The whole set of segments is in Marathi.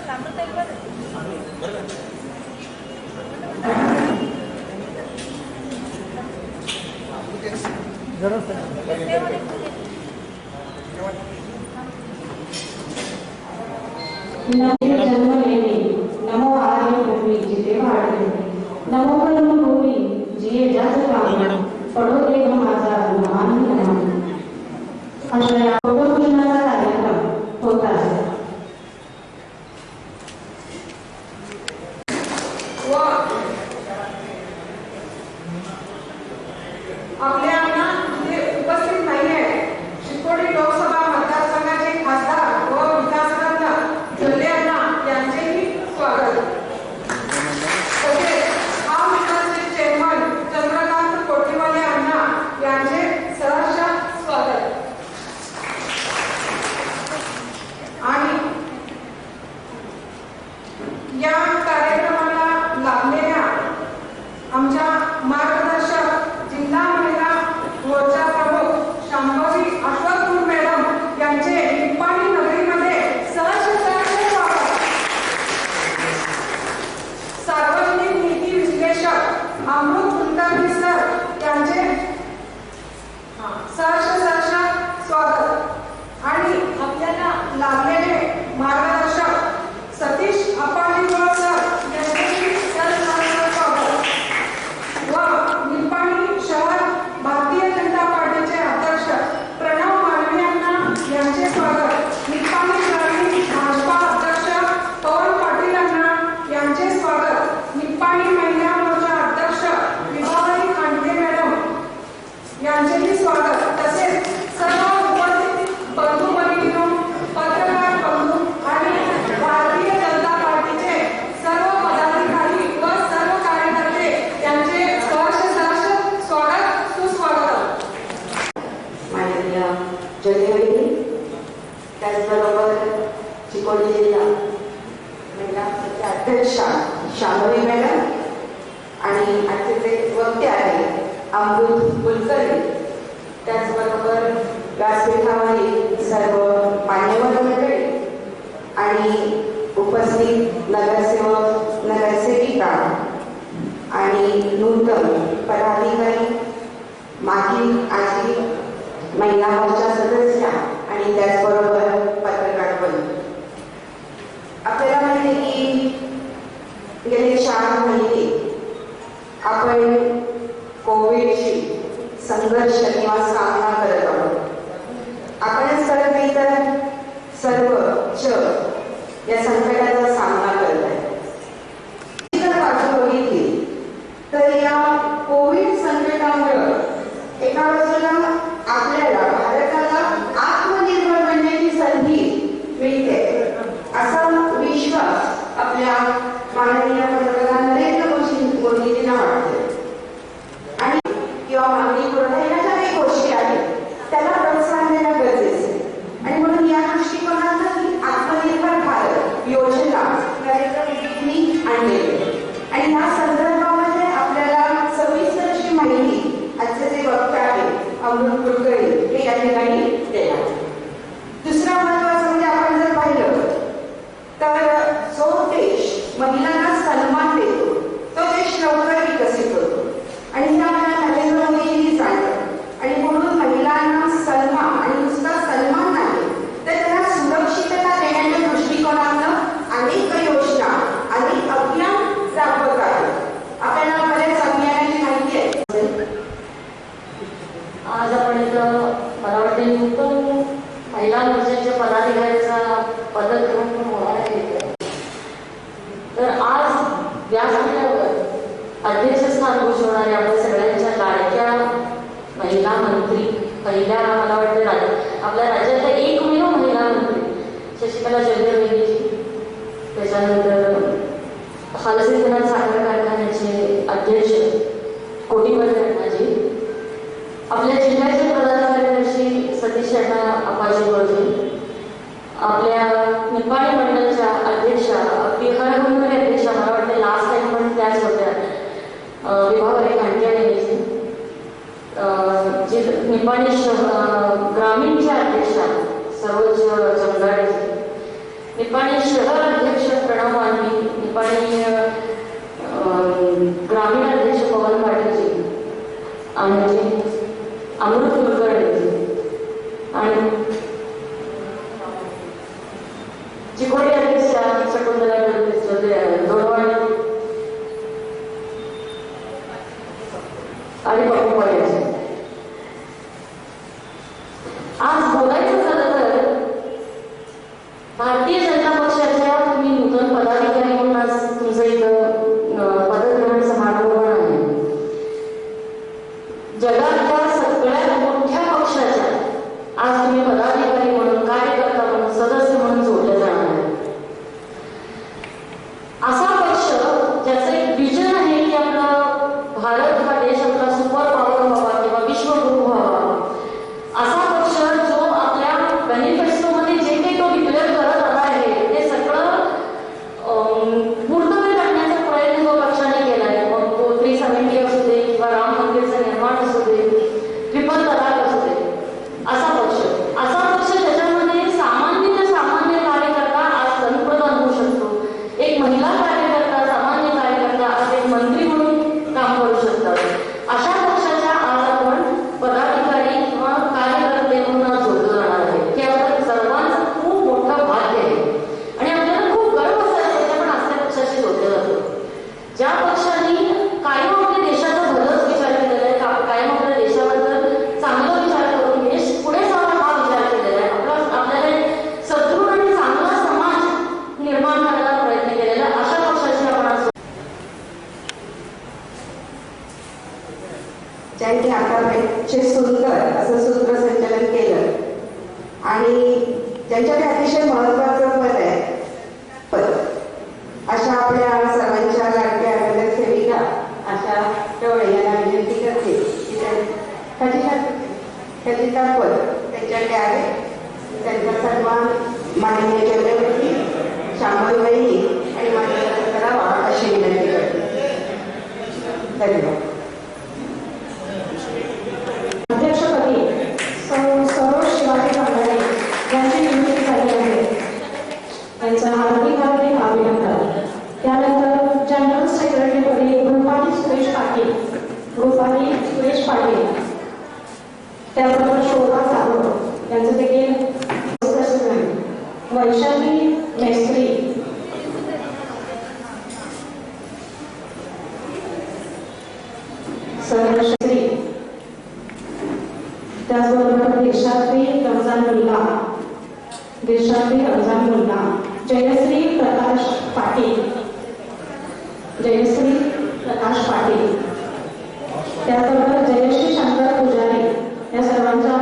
नमो आर्य भूमि जिते वाढले नमो कर्म भूमि जिये ज्याचं काम पडो देव माझा लहान लहान अशा फोटोपूजनाचा कार्यक्रम होत आहे. आपल्या उपस्थित नाही आहे चिकोडी लोकसभा मतदारसंघाचे खासदार व विकासरत्न जल्ले अण्णा यांचेही स्वागत. तसेच हा विकासचे चेअरमन चंद्रकांत कोटीवाले अण्णा यांचे सहर्ष स्वागत. आणि या कार्यक्रमाला लाभलेल्या आमच्या मार्गदर्शक जिल्हा महिला मोर्चा प्रमुख शांभवी अश्वथपूर मॅडम यांचे निप्पाणी नगरीमध्ये सहर्ष स्वागत. सार्वजनिक नीती विश्लेषक अमृत कुलकर्णी सर यांचे सहर्ष स्वागत. आणि आपल्याला लाभलेले मार्गदर्शक सतीश अप्पाजीराव सर यांचे सहर्ष स्वागत. व निप्पाणी शहर भारतीय जनता पार्टीचे अध्यक्ष प्रणव मालवी यांना यांचे स्वागत. निप्पाणी ग्रामीण भाजपा अध्यक्ष पवन पाटील यांना यांचे स्वागत. निप्पाणी महिला मोर्चा अध्यक्ष विभावरी खांडे मॅडम यांचेही स्वागत. तसेच सर्व उपस्थित बंधू भगिनींनो, पत्रकार बंधू आणि भारतीय जनता पार्टीचे सर्व पदाधिकारी व सर्व कार्यकर्ते यांचे सहर्ष स्वागत सुस्वागत. माननीय जल्ले त्याचबरोबर चिकोडी जिल्हा महिला अध्यक्षा शांभवी मॅडम आणि आजचे जे वक्ते आहेत अमृत कुलकर्णी, त्याचबरोबर व्यासपीठावरील सर्व मान्यवर मंडळी आणि उपस्थित नगरसेवक नगरसेविका आणि नूतन पदाधिकारी, मागील आजी महिला मोर्चा सदस्य आणि त्याचबरोबर पत्रकार बंधू, आपल्याला माहिती आहे की गेले 4 महिने आपण कोविडशी संघर्ष किंवा सामना करत आहोत. आपणच करत नाही तर सर्व जग या संकटाचा सामना करत आहे. जर बाजू बघितली तर या कोविड संकटामुळे एका बाजूला आपल्याला भारताला आत्मनिर्भर बनण्याची संधी मिळते असा विश्वास आपल्या माननीय पंतप्रधान नरेंद्र मोदींना वाटतो. आणि किंवा मागणी पुरवठा या ज्या काही गोष्टी आहेत त्याला प्रोत्साहन देणं गरजेचं आहे. आणि म्हणून या दृष्टिकोनातून ही आत्मनिर्भर भारत योजना नरेंद्र मोदींनी आणलेली आहे. आणि या संदर्भामध्ये आपल्याला सविस्तर अशी माहिती आजचे जे वक्ते आहेत अमृत कुलकर्णी हे या ठिकाणी देणार. दुसरा महत्वाचा म्हणजे आपण जर पाहिलं तर जो देश महिलांना सन्मान देतो तो देश लवकर विकसित होतो. आणि हे आपल्याला नरेंद्र मोदींनी जाणलं. आणि म्हणून महिलांना सन्मान आणि नुसता सन्मान नाही तर त्यांना सुरक्षितता देण्याच्या दृष्टिकोनातून अनेक योजना अनेक अभियान राबवत आहेत. आपल्याला बरेच अभियानाची माहिती आहे. आज आपण इथं मला वाटते नूतन महिला मोर्चाच्या पदाधिकाऱ्याचा पदक्रम होणार आहे. तर आज व्यासपीठावर अध्यक्षस्थान भूषवणारे आपल्या सगळ्यांच्या लाडक्या महिला मंत्री, पहिल्या मला वाटतं आपल्या राज्यातल्या एकमेव महिला मंत्री शशिकला जल्ले वहिनीजी, त्याच्यानंतर हालसिद्धनाथ साखर कारखान्याचे अध्यक्ष कोटीवाले अण्णाजी, आपल्या जिल्ह्याचे प्रधान कार्यदर्शी सतीश अण्णा अप्पाजी, आपल्या निप्पाणी मंडळाच्या अध्यक्षा अगदी हरहुन्नरी अध्यक्षा, मला वाटते लास्ट टाइम पण त्याच होत्या, विभावरी खांडे यांनी, जे निप्पाणी ग्रामीणच्या अध्यक्षा सरोज जमदाडे, निप्पाणी शहर अध्यक्ष प्रणव मांडवी, निपाणी ग्रामीण अध्यक्ष पवन पाटीलजी आणि अमृत कुलकर्णी आणि चिकोडी अध्यक्ष शकुंतला दोडवाडी आणि पप्पू पाटील. आज बोलायचं झालं तर भारतीय जनता पक्षाच्या तुम्ही नूतन पदाधिकारी म्हणून आज तुमचं इथं पदग्रहण समारंभ आहे. जगातल्या सगळ्यात मोठ्या पक्षाच्या आज तुम्ही पदाधिकारी म्हणून, कार्यकर्ता म्हणून, सदस्य म्हणून जोडले जाणार आहे. असा पक्ष ज्याचं एक विजन आहे की आपला भारत हा देश आपला सुपर पॉवर व्हावा किंवा विश्वगुरु व्हावा, असा पक्ष जो आपल्या मॅनिफेस्टोमध्ये जे काही तो डिक्लेअर करत आला आहे ते सगळं पूर्णवेळ करण्याचा प्रयत्न जो पक्षाने केला आहे. मग तो 370 असू दे किंवा राम मंदिरचं निर्माण असू दे, ट्रिपल तलाक असू दे, असा पक्ष त्याच्यामध्ये सामान्य कार्यकर्ता आज पंतप्रधान होऊ शकतो. एक महिला कार्यकर्ता, सामान्य कार्यकर्ता आज एक मंत्री म्हणून काम करू शकतात. अशा पक्षाच्या आज आपण पदाधिकारी किंवा कार्यकर्ते म्हणून आज जोडलं जाणार आहे. हे आपल्या सर्वांचं खूप मोठं भाग्य आहे आणि आपल्याला खूप गर्व असायला पण असल्या पक्षाशी जोडलं जातो. ज्या पक्षाने कायम आपल्या देशाचा भलंच विचार केलेला आहे, कायम आपल्या देशाबद्दल चांगला विचार करून देश पुढे जावा हा विचार केलेला आहे, आपल्याला सदृढ आणि चांगला समाज निर्माण करायला प्रयत्न केलेला अशा पक्षाची आपण आज ज्यांनी आतापर्यंतचे सुंदर असं सूत्रसंचलन केलं आणि ज्यांच्याकडे अतिशय महत्वाचं पद आहे, अशा आपल्या सर्वांच्या लाडक्या नगरसेविका आशा टवळे यांना विनंती करते की खजिता पद त्यांच्याकडे आहे. त्यांचा सन्मान माननीय चंद्रवती शांभवीबाई आणि मान्यवर करावा अशी विनंती करते. धन्यवाद. अध्यक्षपदी सरोज शिवाजी कांबळे यांची नियुक्ती झाली आहे. त्यांचं हार्दिक अभिनंदन. त्यानंतर जनरल सेक्रेटरीपदी रुपाली सुरेश पाटील, त्याबरोबर शोभा जाधव यांचं देखील वैशाली मेस्त्री, सरश्री, त्याचबरोबर देशात्री रमजान मुल्ला, जयश्री प्रकाश पाटील, त्याचबरोबर जयश्री शंकर पुजारी या सर्वांच्या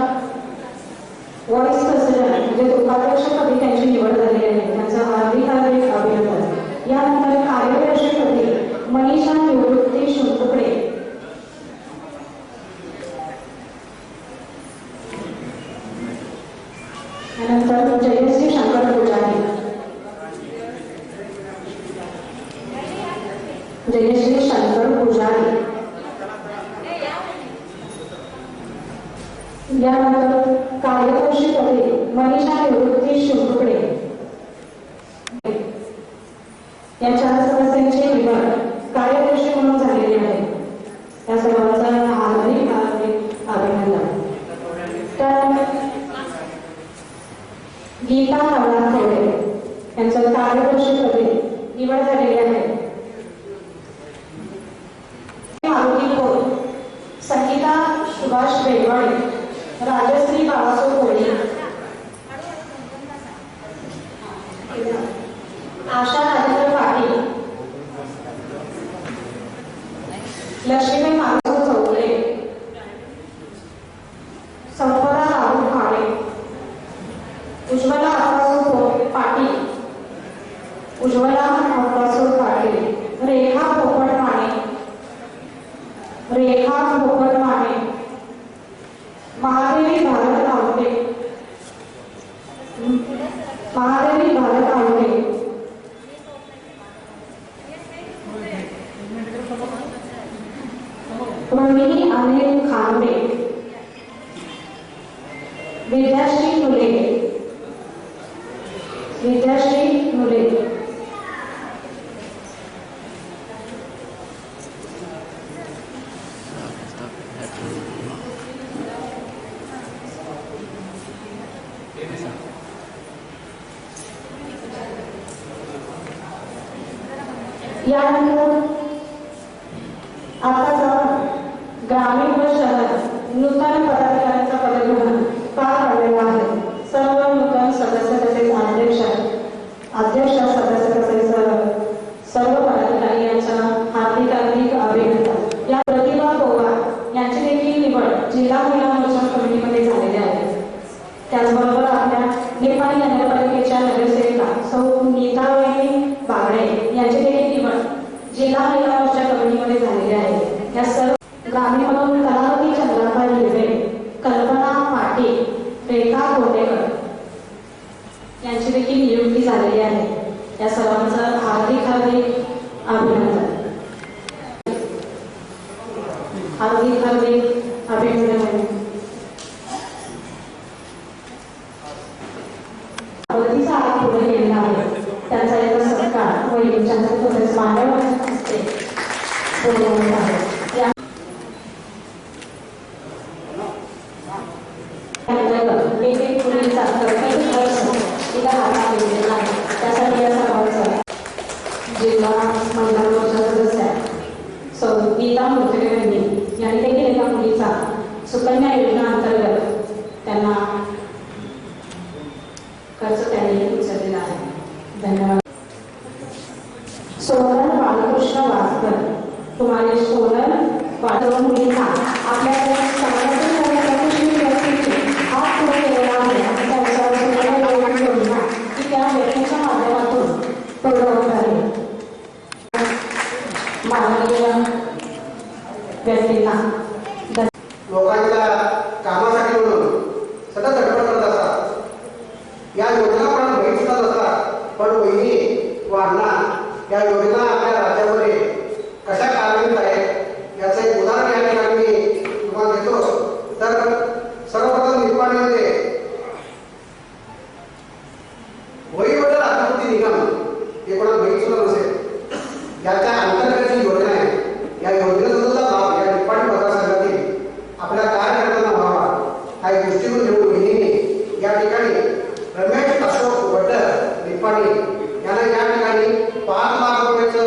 व्हाईस प्रेसिडेंट म्हणजे उपाध्यक्षपदी त्यांची निवड झाली आहे. त्यांचं हार्दिक अभिनंदन. यानंतर कार्यदर्शीपदी मनीषा निवृत्ती शुंकुकडे, त्यानंतर जयश्री शंकर पुजारी, यानंतर कार्यदर्शीपदी मनीषा निवृत्ती शुंकुकडे या 4 सदस्यांची निवड कार्यदर्शी म्हणून झालेली आहे. या सर्वांचा हार्दिक अभिनंदन. तर गीता नवनाथ थोडे यांचं कार्यदर्शीपदी निवड झालेली आहे. मारुती खोत, संगीता सुभाष बेलवाडे, राजश्री बाळासो कोळी, आशा राजेंद्र पाटील, लक्ष्मीबाई माधव चौगुले, संपदा राहुल खाडे, उज्ज्वला अप्पासो पाटील, रेखा पोपट माने, महादेवी भारत आवडे, रोहिणी अनिल खानवे, विद्याश्री नुले, यानंतर आता ग्रामीण व शहर नूतन पदाधिकाऱ्यांचा पदग्रहण पार पडलेला आहे. सर्व नूतन सदस्य तसेच अध्यक्ष सदस्य तसेच सर्व पदाधिकारी यांचा हार्दिक अभिनंदन. या प्रतिभा पवार यांची देखील निवड जिल्हा महिला मोर्चा कमिटीमध्ये झालेली आहे. त्याचबरोबर आपल्या नेपाळी नगरपालिकेच्या नगरसेविका सौ नीताबाई बागडे यांची देखील निवड जिल्हा महिला मोर्चा कमिटीमध्ये झालेली आहे. या सर्व ग्रामीणमधून कलावती चंद्राबाई हिरवे, कल्पना पाटील, रेखा कोंडेकर यांची देखील नियुक्ती झालेली आहे. या सर्वांचं हार्दिक अभिनंदन. हार्दिक अभिनंदन. पद्धतीचा हात पुढे केलेला आहे. त्यांचा एक सत्कार वैदिकांच्या तसेच मान्यवरांच्या हस्ते बोलवण्यात आहे. त्यासाठी या सर्वांचा जिल्हा महिला मोर्चा सदस्य सौ गीता मोरखेडे यांनी देखील एका मुलीचा सुकन्या योजना अंतर्गत त्यांना खर्च त्यांनी उचललेला आहे. धन्यवाद. सोनल बालकृष्ण वासकर, तुम्हाला सोनल वाढवून मुलीचा आपल्या समाजातील हात पुढे केलेला आहे. त्या विचारावर योजना की त्या व्यक्तीच्या माध्यमातून पूर्ण आहे. माननीय व्यक्तींना लोकांच्या कामासाठी म्हणून सतत धडपड करत असतात. या योजना पण बघितल्या जातात, पण वहिनी व अण्णा या योजना आपल्या राज्यामध्ये कशा कार्यान्वित आहेत याचं एक उदाहरण या ठिकाणी मी तुम्हाला देतो. तर सर्वप्रथम निपाणीमध्ये वहीवडील अभिवृद्धी निगम हे कोणा बघितलं नसेल, याच्या अंतर्गत जी योजना आहे या योजनेचा सुद्धा लाभ या निपाणी मतदारसंघातील आपल्या कार्यकर्त्यांना व्हावा हा एक दृष्टिकोन घेऊन वहिनीने या ठिकाणी रमेश अशोक वड्डर निपाणी यांना या ठिकाणी 5 लाख रुपयाचं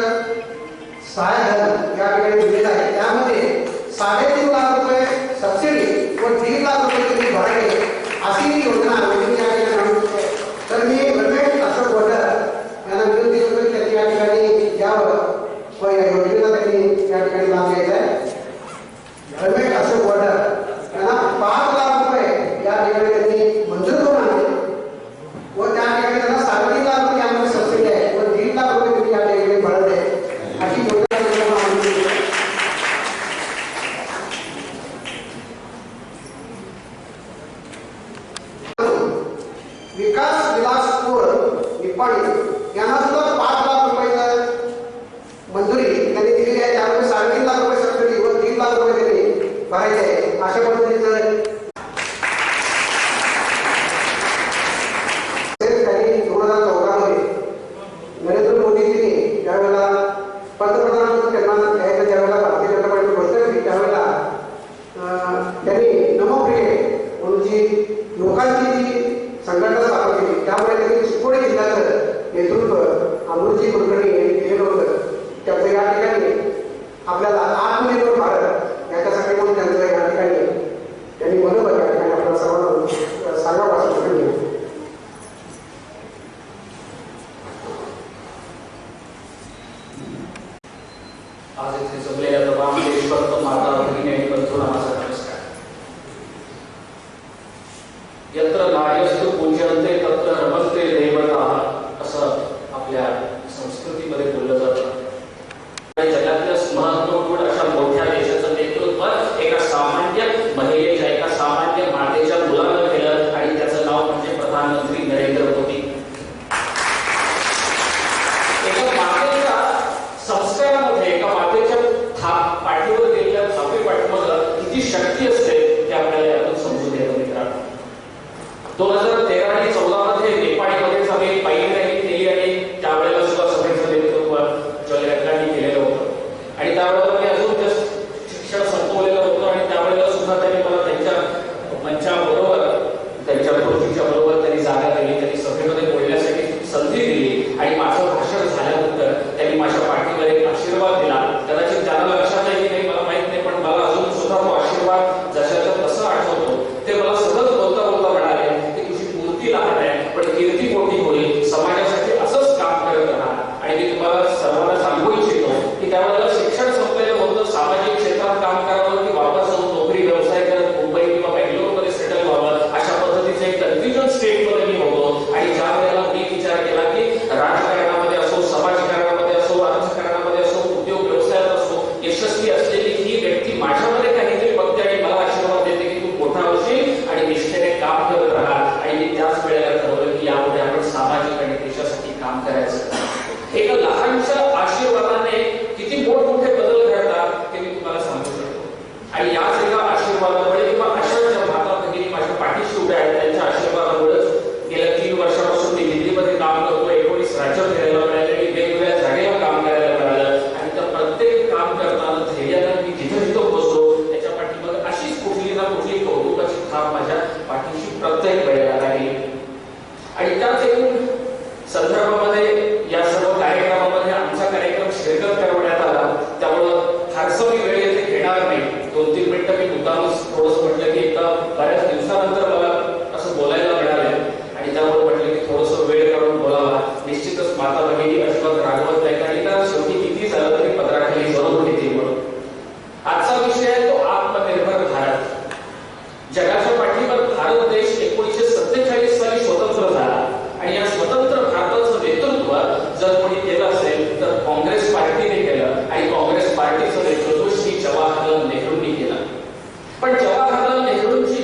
सहाय्यधन या ठिकाणी दिलेलं आहे. त्यामध्ये 3.5 लाख रुपये सबसिडी व 1.5 लाख रुपये त्यांनी भरावे अशी ही योजना वहिनी या ठिकाणी आणली आहे. तर मी रमेश अशोक वड्डर यांना विनंती करतो की त्यांनी या ठिकाणी यावं व या योजनेचा त्यांनी या ठिकाणी लाभ घ्यायचा आहे. रमेश अशोक वड्डर यांना 5 लाख रुपये या ठिकाणी त्यांनी मंजूर करून आणले व त्या ठिकाणी त्यांना 3.5 लाख रुपये यामध्ये सबसिडी आहे व 1.5 लाख रुपये त्यांनी या ठिकाणी भरले अशी योजना विकास विलासपूर निपाणी यांना सुद्धा 5 लाख रुपयाचं मंजुरी त्यांनी दिलेली आहे. त्यामध्ये 3.5 लाख रुपये सबसिडी व 1.5 लाख रुपये त्यांनी भरायचे आहे. अशा पद्धतीचं त्यांनी 2014 मध्ये नरेंद्र मोदीजींनी ज्यावेळेला पंतप्रधान त्यांना द्यायचं ज्यावेळेला भारतीय जनता पार्टी घोषणा केली त्यावेळेला त्यांनी नमो ब्रिगेड म्हणून जी लोकांची जी संघटना स्थापन केली. त्यामुळे त्यांनी चिकोडी जिल्ह्याचं नेतृत्व अमृतजी कुलकर्णी यांनी केलेलं होतं. त्याचं या ठिकाणी आपल्याला आत्मनिर्भर भारत याच्यासाठी म्हणून त्यांचं या ठिकाणी त्यांनी मनोबल या ठिकाणी आपल्याला सर्वांना सांगावं असं म्हटलं. आज इथे जमलेल्या तमाम देशभक्त माता भगिनी आणि बंधूंना माझा नमस्कार. यत्र नार्यस्तु पूज्यन्ते तत्र रमन्ते देवताः असं आपल्या संस्कृतीमध्ये बोललं जातं. जगातल्या महत्त्वपूर्ण अशा मोठ्या देशाचं नेतृत्व एका सामान्य महिलेच्या एका सामान्य मातेच्या मुलानं केलं आणि त्याचं नाव म्हणजे प्रधानमंत्री नरेंद्र मोदी. एका मातेच्या संस्कारामध्ये एका मातेच्या पाठीवर गेलेल्या थापे पाठीमागं किती शक्ती असते ते आपल्याला यातून समजून येतं मित्रांनो. 2013 आणि 14 मध्ये नेपाळीमध्येच आम्ही पहिली रॅली केली आणि त्यावेळेला सुद्धा सभेचं नेतृत्व जॉली केलेलं होतं आणि त्यावेळेला मी अजून शिक्षण संपवलेलं होतं आणि त्यावेळेला सुद्धा त्यांनी मला त्यांच्या मंचाबरोबर त्यांच्या खुर्चीच्या बरोबर त्यांनी जागा दिली. त्यांनी सभेमध्ये बोलण्यासाठी संधी दिली आणि माझं भाषण झाल्यानंतर त्यांनी माझ्या पाठीवर फारसं मी वेळ येथे घेणार नाही. 2-3 मिनिटं मी मुद्दामच थोडंसं म्हटलं की एका बऱ्याच दिवसानंतर मला असं बोलायला मिळालं आणि त्यामुळे म्हटलं की थोडंसं वेळ काढून बोलावा. निश्चितच माता भगिनी अजिबात रागवत नाही आणि का शेवटी किती झालं तरी पदराखाली बरोबर येते म्हणून. आजचा विषय आहे तो आत्मनिर्भर भारत. जगाच्या पाठीवर भारत देश 1947 साली स्वतंत्र झाला आणि या स्वतंत्र भारताचं नेतृत्व जर कोणी केलं असेल तर काँग्रेस पार्टीने केलं आणि काँग्रेस पार्टीचं नेतृत्व श्री जवाहरलाल नेहरूंनी केलं. पण जवाहरलाल नेहरूंची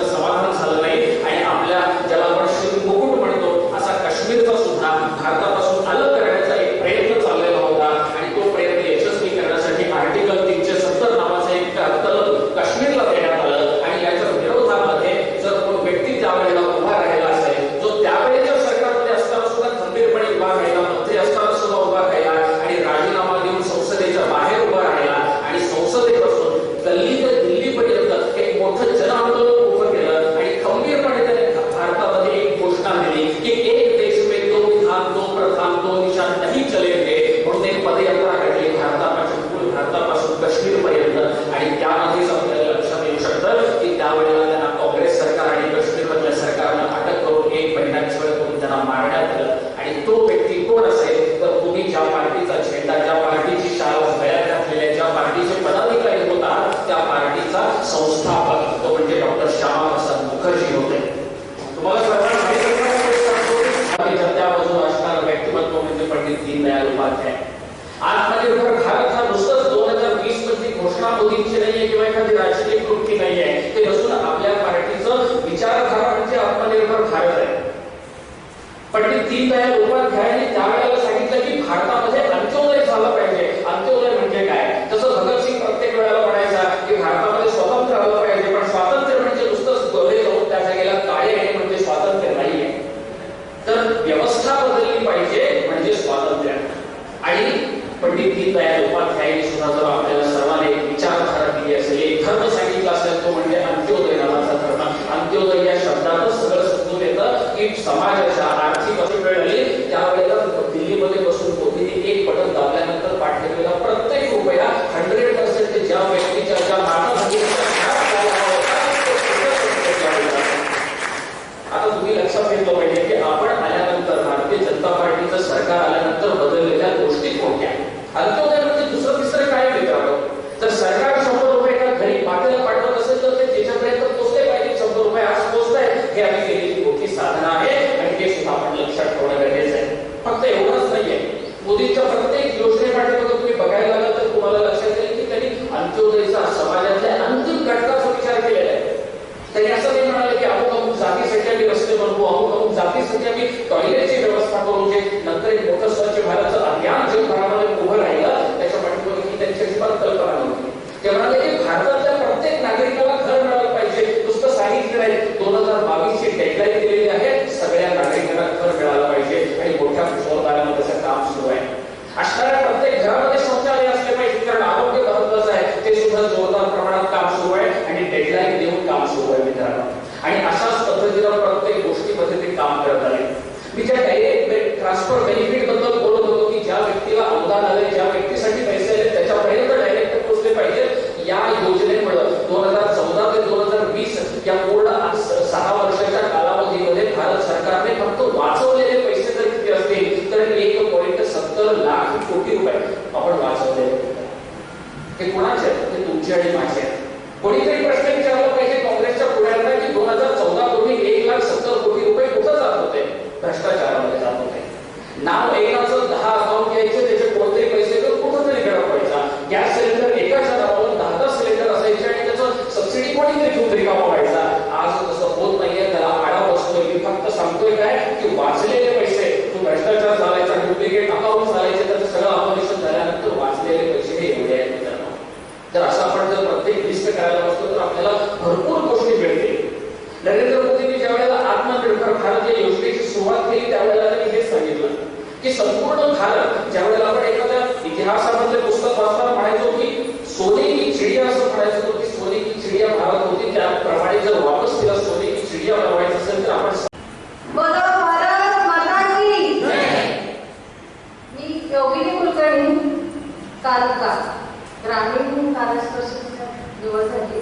समाधान झालं नाही आणि आपल्या ज्याला आपण मुकुट म्हणतो असा काश्मीरचा सुद्धा भारतापासून अलग करण्याचा एक प्रयत्न चाललेला होता आणि तो प्रयत्न यशस्वी करण्यासाठी आर्टिकल 370 नावाचं एक कलम काश्मीरला देण्यात आलं आणि याच्या विरोधामध्ये जर कोण व्यक्ती त्यावेळेला उभा राहिला असेल जो त्यावेळेच्या सरकारमध्ये असताना सुद्धा खंबीरपणे उभा राहिला, मंत्री असताना सुद्धा उभा राहिला आणि राजीनामा देऊन संसदेच्या बाहेर उभा राहिला आणि संसदेपासून दिल्ली ते दिल्लीपर्यंत एक मोठं जन आंदोलन उभं केलं आणि खंबीरपणे त्याने भारतामध्ये एक घोषणा दिली की एक देश में दो विधान दो प्रधान दो निशान नहीं चलेंगे म्हणून एक पदयात्रा काढली भारतापासून काश्मीर पर्यंत आणि त्यामध्येच आपल्याला लक्षात येऊ शकतं की त्यावेळेला त्यांना काँग्रेस सरकार आणि काश्मीरमधल्या सरकारनं अटक करून 1 महिना छळ करून त्यांना मारण्यात आलं. आणि तो व्यक्ती कोण असेल तर तुम्ही ज्या पार्टीचा झेंडा, ज्या पार्टीची शाळा गळ्यात घातलेल्या, ज्या पार्टीचे पदाधिकारी होता त्या पार्टीचा संस्थापक तो म्हणजे डॉक्टर श्यामाप्रसाद मुखर्जी होते. तुम्हाला सर्वांना माहिती आहे जनता बाजूला असणारं व्यक्तिमत्व म्हणजे पंडित दीनदयाल उपाध्याय. आत्मनिर्भर भारत हा नुसतंच 2020 मध्ये घोषणा मोदींची नाहीये किंवा एखादी राजकीय कृती नाहीये. ते नसून आपल्या पार्टीचं विचारधारा म्हणजे आत्मनिर्भर भारत आहे. पंडित दीनदयाल उपाध्यायांनी त्यावेळेला सांगितलं की भारतामध्ये अंत्योदय झालं पाहिजे. अंत्योदय म्हणजे काय? जसं भगतसिंग प्रत्येक वेळेला म्हणायचा की भारतामध्ये स्वातंत्र्य आलं पाहिजे, पण स्वातंत्र्य म्हणजे नुसतंच गोरे जाऊन त्या जागेला काळे येणे म्हणजे स्वातंत्र्य नाहीये. तर व्यवस्था बदलली पाहिजे म्हणजे स्वातंत्र्य. आणि पंडित दीनदयाल उपाध्यायांनी सुद्धा जर आपल्याला सर्वांना एक विचारधारा दिली असेल, एक धर्म सांगितला असेल तो म्हणजे अंत्योदय नावाचा धर्म. अंत्योदय या शब्दातच सगळं समजून येतं की समाजाच्या आर्थिक अशी वेळ आली त्यावेळेला दिल्लीमध्ये बसून मोदींनी एक बटन दाबल्यानंतर पाठवलेला प्रत्येक रुपया 100% ज्या व्यक्तीच्या ज्या माता आता तुम्ही लक्षात घेतलं पाहिजे की आपण आल्यानंतर भारतीय जनता पार्टीचं सरकार आल्यानंतर बदललेल्या गोष्टी कोणत्या? अंत्योदय म्हणजे दुसरं तिसरं काय मित्रांनो? तर सरकार 100 रुपये एका घरी मातेला पाठवत असेल तर ते त्याच्यापर्यंत पोहोचले पाहिजे. 100 रुपये आज पोहोचताय हे आम्ही केलेली मोठी साधना आहे आणि ते सुद्धा आपण लक्षात ठेवणं गरजेचं आहे. फक्त एवढंच नाहीये, मोदींच्या प्रत्येक योजनेपाठीमागे तुम्ही बघायला लागलं तर तुम्हाला लक्षात येईल की त्यांनी अंत्योदयचा समाजातल्या अंतिम घटकाचा विचार केलेला आहे. त्यांनी असं नाही म्हणाले की अमुक जातीसाठी आम्ही रस्ते बनवू, अमुक जातीसाठी आम्ही टॉयलेटची व्यवस्था करू. जे नंतर एक मोठं स्वच्छ भारतचं अभियान जे भारतामध्ये उभं राहिलं त्याच्या पाठीमागे ही त्यांची अजिबात कल्पना नव्हती. ते म्हणाले की भारतातल्या प्रत्येक नागरिकाला घर मिळालं पाहिजे. नुसतं सांगितलं नाही, 2022 ची डेडलाईन दिलेली आहे, सगळ्या नागरिकांना घर मिळालं पाहिजे आणि मोठ्या जोरदारानं त्याचं काम सुरू आहे. असणाऱ्या प्रत्येक घरामध्ये शौचालय असले पाहिजे कारण आरोग्य महत्वाचं आहे. ते सुद्धा जोरदार प्रमाणात काम सुरू आहे आणि डेडलाईन देऊन काम सुरू आहे मित्रांनो. आणि अशाच पद्धतीनं प्रत्येक गोष्टीमध्ये ते काम करत आले. मी ज्या डायरेक्ट ट्रान्सफर बेनिफिट बद्दल बोलत होतो की ज्या व्यक्तीला अनुदान आले, ज्या व्यक्तीसाठी पैसे आले त्याच्यापर्यंत डायरेक्ट पोहोचले पाहिजे. या योजनेमुळे 2014 ते 2020 या पूर्ण 6 वर्षाच्या कालावधीमध्ये भारत सरकारने फक्त वाचवलेले पैसे जर किती असतील तर 1.70 लाख कोटी रुपये आपण वाचवलेले. हे कोणाचे? ते तुमचे आणि माझे. कोणीतरी प्रश्न विचारला पाहिजे काँग्रेसच्या पुढ्यांना की 2014 पूर्वी 1,70,00,000 कोटी रुपये कुठं जात होते? भ्रष्टाचारामध्ये जात होते. नाव एकदाचं 10 अकाउंट घ्यायचे, त्याचे कोणतेही पैसे कुठं तरी व्हायचा. गॅस सिलेंडर एकाच्या नावावर 10 सिलेंडर असायचे आणि त्याचं सबसिडी कोणीतरी घेऊन रिकामा व्हायचा. आज तसं होत नाहीये. त्याला आळा बसतोय. मी फक्त सांगतोय काय की वाचलेले पैसे, तो भ्रष्टाचार झालायचा, डुप्लिकेट अकाउंट झालायचे, त्याचं सगळं ऑपरेशन झाल्यानंतर वाचलेले पैसे हे एवढे आहेत मित्रांनो. तर असं आपण जर प्रत्येक लिस्ट करायला बसतो तर आपल्याला भरपूर गोष्टी मिळतील. नरेंद्र मोदींनी ज्या वेळेला आत्मनिर्भर भारत या योजनेची सुरुवात केली त्यावेळेला त्यांनी हेच सांगितलं संपूर्ण भारत, ज्यावेळेला आपण एखाद्या इतिहासामधले पुस्तक वाचताना म्हणायचो की सोने की चिडिया असं म्हणायचं होतं की सोने की चिडिया भारत होती, त्याप्रमाणे जर वापस तिला सोने की चिडिया बनवायचं असेल तर आपण बोलो भारत माता की मी योगिनी कुलकर्णी तालुका ग्रामीण कार्य परिषदेच्या निवड झाली.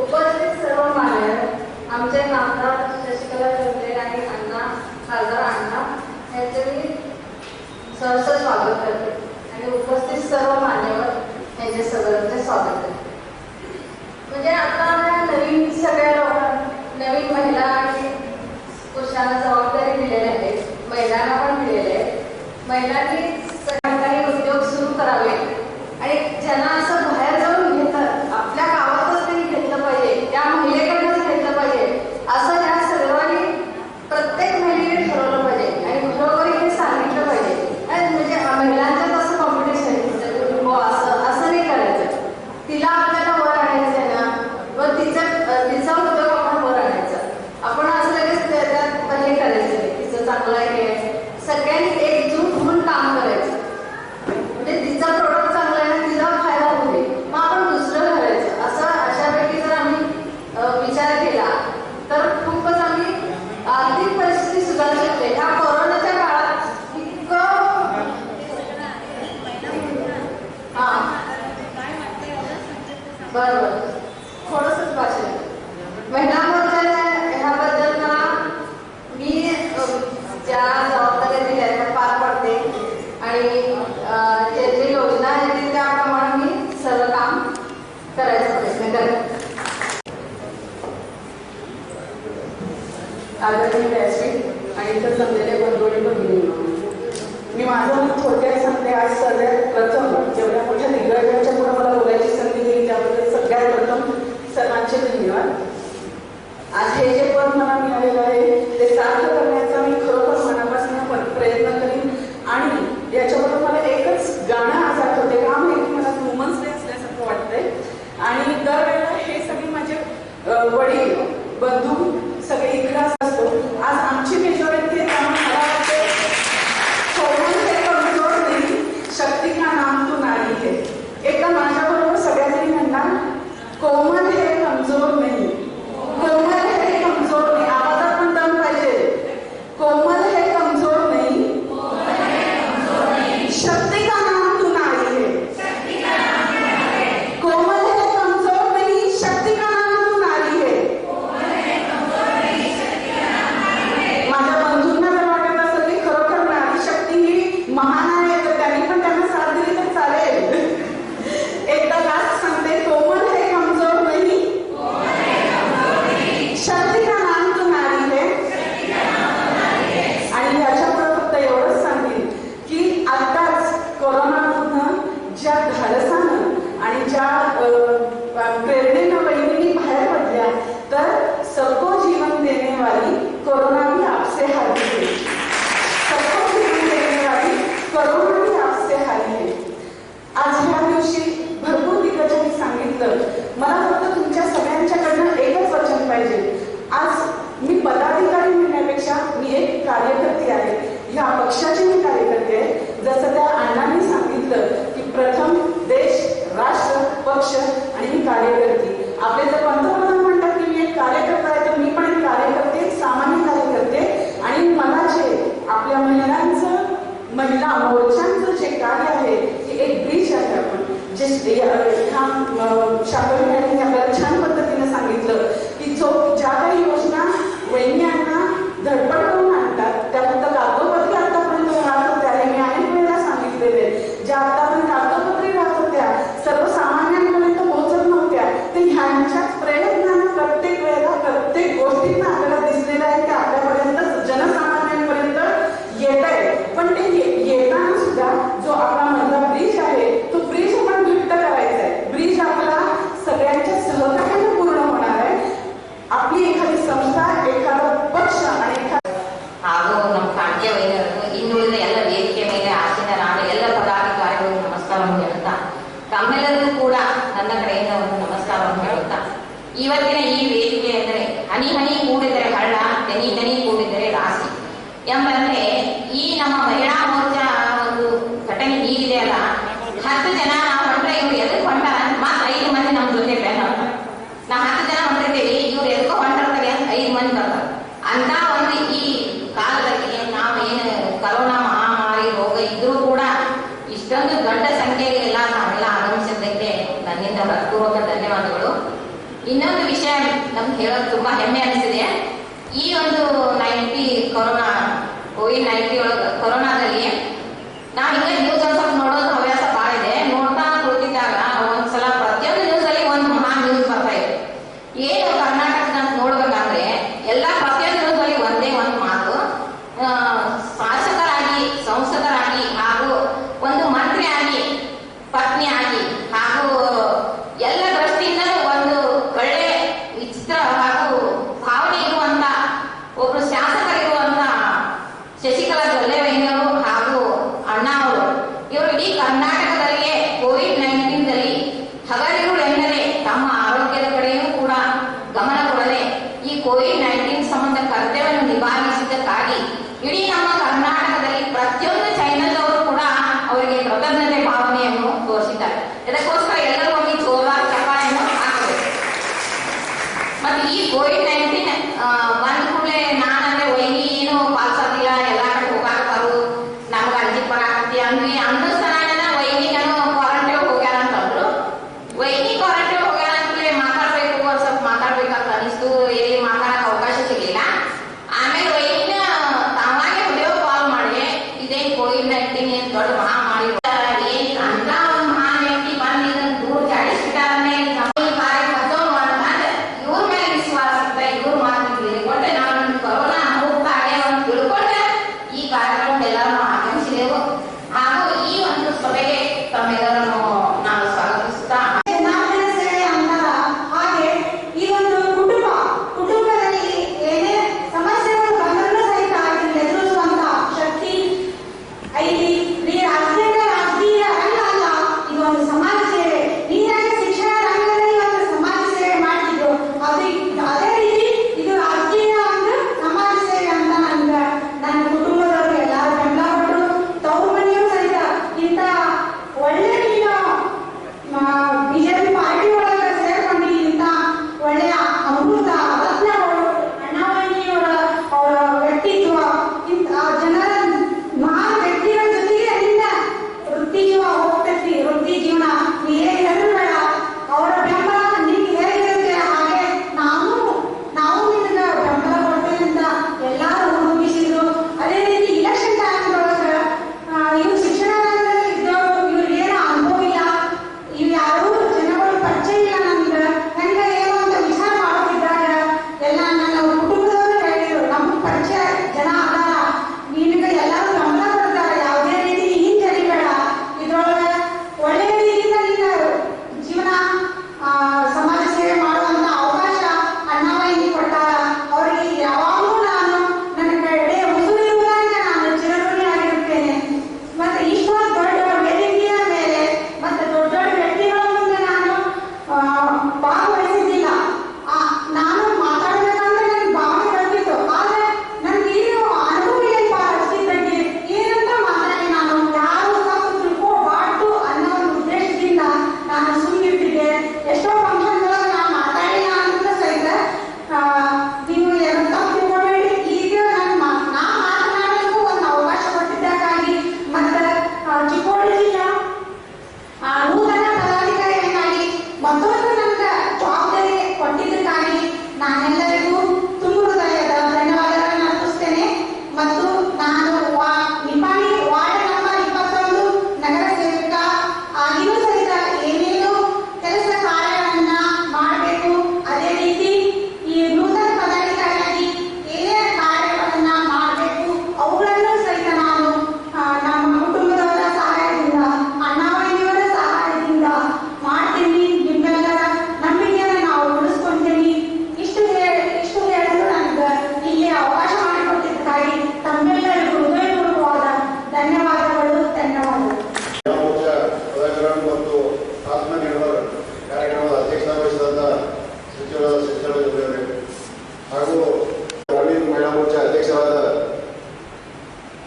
उपस्थित सर्व मान्यवर आमचे नामदार शशिकला चौधरी आणि अण्णा खासदार अण्णा यांचे मी सहर्ष स्वागत करते आणि उपस्थित सर्व मान्यवर यांचे सगळ्यांचे स्वागत करते. म्हणजे आता नवीन सगळ्या लोकांना नवीन महिला आणि पुरुषांना जबाबदारी दिलेली आहे, महिलांना पण दिलेली आहे. महिलांनी सरकारी उद्योग सुरू करावे आणि ज्यांना असं बाहेर जाऊन घेतात आपल्या गावातच त्यांनी घेतलं पाहिजे, त्या महिलेकडनंच घेतलं पाहिजे असं त्या सर्वांनी प्रत्येक महिलेने ठरवलं पाहिजे आणि घरोघरी हे सांगितलं पाहिजे. आणि म्हणजे महिलांचं कसं कॉम्पिटिशन असं नाही करायचं. तिला आपल्याला वर आणायचं आहे ना, व तिचा उद्योग आपण वर आणायचा. आपण असं लगेच त्यात हे करायचं नाही, तिचं चांगलं आहे. सगळ्यांनी एकजूट होऊन काम करायचं. म्हणजे तिचा प्रोडक्ट चांगला आहे ना, तिचा फायदा होते, मग आपण दुसरं करायचं. अशापैकी जर आम्ही विचार केला तर खूपच आम्ही आर्थिक परिस्थिती सुधारू शकते. ह्या कोरोनाच्या काळात इतकं बरोबर थोडंसंच भाषण महिला मोर्चाच्या ह्याबद्दल ना मी ज्या जबाबदाऱ्या दिल्या त्या पार पडते आणि जे जे योजना आहेत त्याप्रमाणे मी सर्व काम करायचा प्रयत्न करते. आदरणीय व्यासपीठ आणि इतर जमलेले बंधूंनी भगिनींनो, मी माझं थोडक्यात सांगते. आज सगळ्यात प्रथम जेवढ्या मोठ्या दिग्गजांच्या पुढे मला बोलायची संधी दिली त्याबद्दल सगळ्यात प्रथम सर्वांचे धन्यवाद. आज हे जे पद मला मिळालेलं आहे ते सार्थ करण्याचा मी खरोखर मनापासून प्रयत्न करीन. आणि याच्याबद्दल मला एकच गाणं आज आठवते, का माहिती मला वुमन्स डे असल्यासारखं वाटतंय. आणि दरवेळेला हे सगळे माझे वडील बंधू सगळे इकडे असतो. आज आमची मेजॉरिटी मला वाटते कोमल है कमजोर नहीं, शक्ति का नाम तू नारी है. एकदा माझ्याबरोबर सगळ्यांनी म्हणणार कोमल है कमजोर नहीं, कोमल है कमजोर नहीं. आवाजात पण दम पाहिजे. कोमल है कमजोर नहीं, शक्ति का नाम तू नारी है. कोमल है कमजोर नहीं, शक्ति का नाम तू नारी है. माझ्या बंधूंना जर वाटत असेल की खरोखर नारी शक्ती ही महान आहे तर त्यांनी पण त्यांना साथ दिली तर चालेल. एकदा लास्ट सांगते, कोमल है कमजोर नहीं, शक्ति का नाम तो नारी है. आणि याच्या पुढे फक्त एवढंच सांगेन की आताच कोरोनामधनं ज्या धाडसानं आणि ज्या प्रेरणेनं बहिणींनी बाहेर पडल्या तर सबको जीवन देने वाली कोरोना भी आपसे हारी है. सबको जीवन देने वाली कोरोना भी आपसे हारी है. आज ह्या दिवशी भरपूर दिग्गजांनी सांगितलं. मला फक्त तुमच्या सगळ्यांच्याकडनं एकच वचन पाहिजे. आज मी पदाधिकारी म्हणण्यापेक्षा मी एक कार्यकर्ती आहे. ह्या पक्षाची मी कार्यकर्ती आहे. जसं त्या अण्णांनी सांगितलं की प्रथम देश, राष्ट्र, पक्ष आणि मी कार्यकर्ती. आपले जर पंतप्रधान म्हणतात की मी एक कार्यकर्ता आहे तर मी पण एक कार्यकर्ते, एक सामान्य कार्यकर्ते. आणि मला जे आपल्या महिला मोर्चांचं जे कार्य आहे ते एक ब्रिज आहे. आपण जे शाकरी मॅडमने आपल्याला छान पद्धतीने सांगितलं की ज्या काही योजना वैज्ञानिकांना धडपड करून आणतात त्या फक्त कागदोपत्री आतापर्यंत राहत होत्या. हे मी अनेक वेळेला सांगितलेले. ज्या आतापर्यंत कागदोपत्री राहत होत्या, सर्वसामान्यांपर्यंत पोहोचत नव्हत्या, ते ह्यांच्याच प्रयत्नानं प्रत्येक वेळेला प्रत्येक गोष्टींना आपल्याला दिसलेलं आहे की आपल्यापर्यंत जनसामान्यांपर्यंत येत आहे. पण ते येताना सुद्धा जो आपला मधला ब्रिज आहे तो ब्रिज आपण घट्ट करायचा आहे. ब्रिज आपला सगळ्यांच्या सहकार्याने पूर्ण होणार आहे. आपली एखादी संस्था, एखादा पक्ष आणि ಹಾಗೂ ನಮ್ಮ ಕಾಂಟ್ಯ ವೈದ್ಯರು ಇನ್ನುಳಿದ ಎಲ್ಲ ವೇದಿಕೆ ಮೇಲೆ ಆಸೀನರಾದ ಎಲ್ಲ ಪದಾಧಿಕಾರಿಗಳು ನಮಸ್ಕಾರವನ್ನು ಹೇಳುತ್ತಾ ತಮ್ಮೆಲ್ಲರಿಗೂ ಕೂಡ ನನ್ನ ಕಡೆಯಿಂದ ಒಂದು ನಮಸ್ಕಾರವನ್ನು ಹೇಳುತ್ತಾ ಇವತ್ತಿನ ಈ ವೇದಿಕೆ ಎಂದರೆ ಹನಿ ಹನಿ ಕೂಡಿದರೆ ಹಳ್ಳ, ತೆನಿ ತೆನಿ ಕೂಡಿದರೆ ರಾಶಿ ಎಂಬಂತೆ ಈ ನಮ್ಮ ಮಹಿಳಾ ಮೋರ್ಚಾ ಒಂದು ಘಟನೆ ಹೀಗಿದೆ ಅಲ್ಲ, 10 ಜನ ನಾವು ಹೊಂಟ್ರೆ ಇವ್ರು ಎದಕ್ಕೆ ಹೊಂಟಾರ ಮತ್ತೆ 5 ಮಂದಿ ನಮ್ಮ ಜೊತೆ ಬೆನ್ನ ನಾವು 10 ಜನ ಹೊಂಟಿರ್ತೀವಿ, ಇವ್ರು ಎದಕ್ಕೋ ಹೊಂಟಿರ್ತಾರೆ ಅಂತ 5 ಮಂದಿ ಬರ್ತಾರೆ. ಅಂತ ಒಂದು ಈ ಕಾಲದಲ್ಲಿ ನಾವು ಏನು ಕರೋನಾ ಮಹಾಮಾರಿ ರೋಗ ಇದ್ರೂ ಕೂಡ ಇಷ್ಟೊಂದು ದೊಡ್ಡ ಸಂಖ್ಯೆಯಲ್ಲ ನಾವೆಲ್ಲ ಆಗಮಿಸಿದ್ದಕ್ಕೆ ನನ್ನಿಂದ ಹೃತ್ಪೂರ್ವಕ ಧನ್ಯವಾದಗಳು. ಇನ್ನೊಂದು ವಿಷಯ ನಮ್ಗೆ ಹೇಳೋದು ತುಂಬಾ ಹೆಮ್ಮೆ ಅನಿಸಿದೆ. ಈ ಒಂದು ಕೋವಿಡ್-19 ಕೊರೋನಾದಲ್ಲಿ ನಾವು ಹಿಂಗೆ ನ್ಯೂಸ್ ಒಂದು ಸ್ವಲ್ಪ ನೋಡೋದು ಹವ್ಯಾಸ ಭಾಳ ಇದೆ. ನೋಡ್ತಾ ಕುಳಿತಿದ್ದಾಗ ಒಂದ್ಸಲ ಪ್ರತಿಯೊಂದು ನ್ಯೂಸ್ ಅಲ್ಲಿ ಒಂದು ಮಹಾ ನ್ಯೂಸ್ ಬರ್ತಾ ಇದೆ. ಏನು ಕರ್ನಾಟಕದ ನೋಡ್ಬೇಕಂದ್ರೆ ಎಲ್ಲ ಪ್ರತಿಯೊಂದು ನ್ಯೂಸ್ ಅಲ್ಲಿ ಒಂದೇ ಒಂದು ಮಾತು, ಶಾಸಕರಾಗಿ, ಸಂಸದರಾಗಿ ಹಾಗೂ ಒಂದು ಮಂತ್ರಿಯಾಗಿ, ಪತ್ನಿಯಾಗಿ ಹಾಗೂ ಎಲ್ಲ ದೃಷ್ಟಿಯಿಂದ ಒಂದು ಒಳ್ಳೆ ವಿಚಿತ್ರ ಹಾಗೂ ಭಾವನೆ ಇರುವಂತ ಒಬ್ರು ಶಾಸಕರಿರುವಂತ ಶಶಿಕಲಾ ಜೊಲ್ಲೆ ವೈದ್ಯರು ಹಾಗೂ ಅಣ್ಣಾ ಅವರು, ಇವರು ಇಡೀ ಕರ್ನಾಟಕದಲ್ಲಿಯೇ ಕೋವಿಡ್-19ದಲ್ಲಿ ಹಗಲಿರುಳು ಎಂದರೆ ತಮ್ಮ ಆರೋಗ್ಯದ ಕಡೆಯೂ ಕೂಡ ಗಮನ ಕೊಡದೆ ಈ ಕೋವಿಡ್-19 ಸಂಬಂಧ ಕರ್ತವ್ಯವನ್ನು ನಿಭಾಯಿಸಿದ್ದಕ್ಕಾಗಿ ಇಡೀ ನಮ್ಮ ಕರ್ನಾಟಕದಲ್ಲಿ ಪ್ರತಿಯೊಂದು ಚಾನೆಲ್ನವರು ಕೂಡ ಅವರಿಗೆ ಕೃತಜ್ಞತೆ ಭಾವನೆಯನ್ನು ತೋರಿಸಿದ್ದಾರೆ. ಇದಕ್ಕೋಸ್ಕರ ಎಲ್ಲರೂ ಹೋಗಿ ಜೋರಾದ ಚಪ್ಪಾಳೆಯನ್ನು ಹಾಕಬೇಕು. ಮತ್ತೆ ಈ ಕೋವಿಡ್-19 ಬಂದ ಕೂಡಲೇ ನಾನಂದ್ರೆ ವೈನಿ ಏನು ಪಾಲ್ಸೋದಿಲ್ಲ, ಎಲ್ಲ ಕಡೆ ಹೋಗಾಕತ್ತಾರು, ನಮ್ಗೆ ಅಂಜಿ ಬರಾಕತ್ತಿ ಅಂದ್ವಿ ಅನ್ನಿಸ್ತಾನ ವೈನಿ ನಾನು ಕ್ವಾರಂಟೈನ್ ಹೋಗ್ಯಾರ ಅಂತಂದ್ರು. ವೈನಿ ಕ್ವಾರಂಟೈನ್ ಹೋಗ್ಯಾರ ಅಂತಲೇ ಮಾತಾಡ್ಬೇಕು, ಒಂದ್ ಸ್ವಲ್ಪ ಮಾತಾಡ್ಬೇಕಂತ ಅನಿಸ್ತು. ಎಲ್ಲಿ ಮಾತಾಡಕ್ ಅವಕಾಶ ಸಿಗ್ಲಿಲ್ಲ. ಆಮೇಲೆ ವೈನಿನ ತಾವಾಗೆ ವಿಡಿಯೋ ಕಾಲ್ ಮಾಡಿ ಇದೇನ್ ಕೋವಿಡ್-19 ಏನ್ ದೊಡ್ಡ ಮಹಾಮಾರಿ ಏನ್ ಅಂತ ಒಂದು ಮಹಾ ವ್ಯಕ್ತಿ ಬಂದು ಇದನ್ನ ದೂರ ಜಾಡಿಸ್ಬಿಟ್ಟಾರೆ, ಈ ಕಾರ್ಯಕರ್ತರು ಅಂತಂದ್ರೆ ಇವ್ರ ಮೇಲೆ ವಿಶ್ವಾಸ ಇತ್ತ, ಇವ್ರ ಮಾತು ತಿಳ್ಕೊಂಡೆ ನಾವು ಕೊರೋನಾ ಮುಕ್ತ ಆಗ್ಯಾವ ಅಂತ ತಿಳ್ಕೊಂಡೆ ಈ ಕಾರ್ಯಕ್ರಮ ಎಲ್ಲರೂ ಆಗಮಿಸಿದೆವು. ಹಾಗೂ ಈ ಒಂದು ಸಭೆಗೆ ತಮ್ಮೆಲ್ಲರನ್ನು ನಾನು ಸ್ವಾಗತಿಸುತ್ತಾ ಜನಾರ್ದನ ಸೇವೆ ಅಂತಾರ ಹಾಗೆ ಈ ಒಂದು ಕುಟುಂಬದಲ್ಲಿ ಏನೇ ಸಮಸ್ಯೆಗಳು ಬಂದರೂ ಸಹಿತ ಅದನ್ನು ಎದುರಿಸುವಂತ ಶಕ್ತಿ ಐತಿ.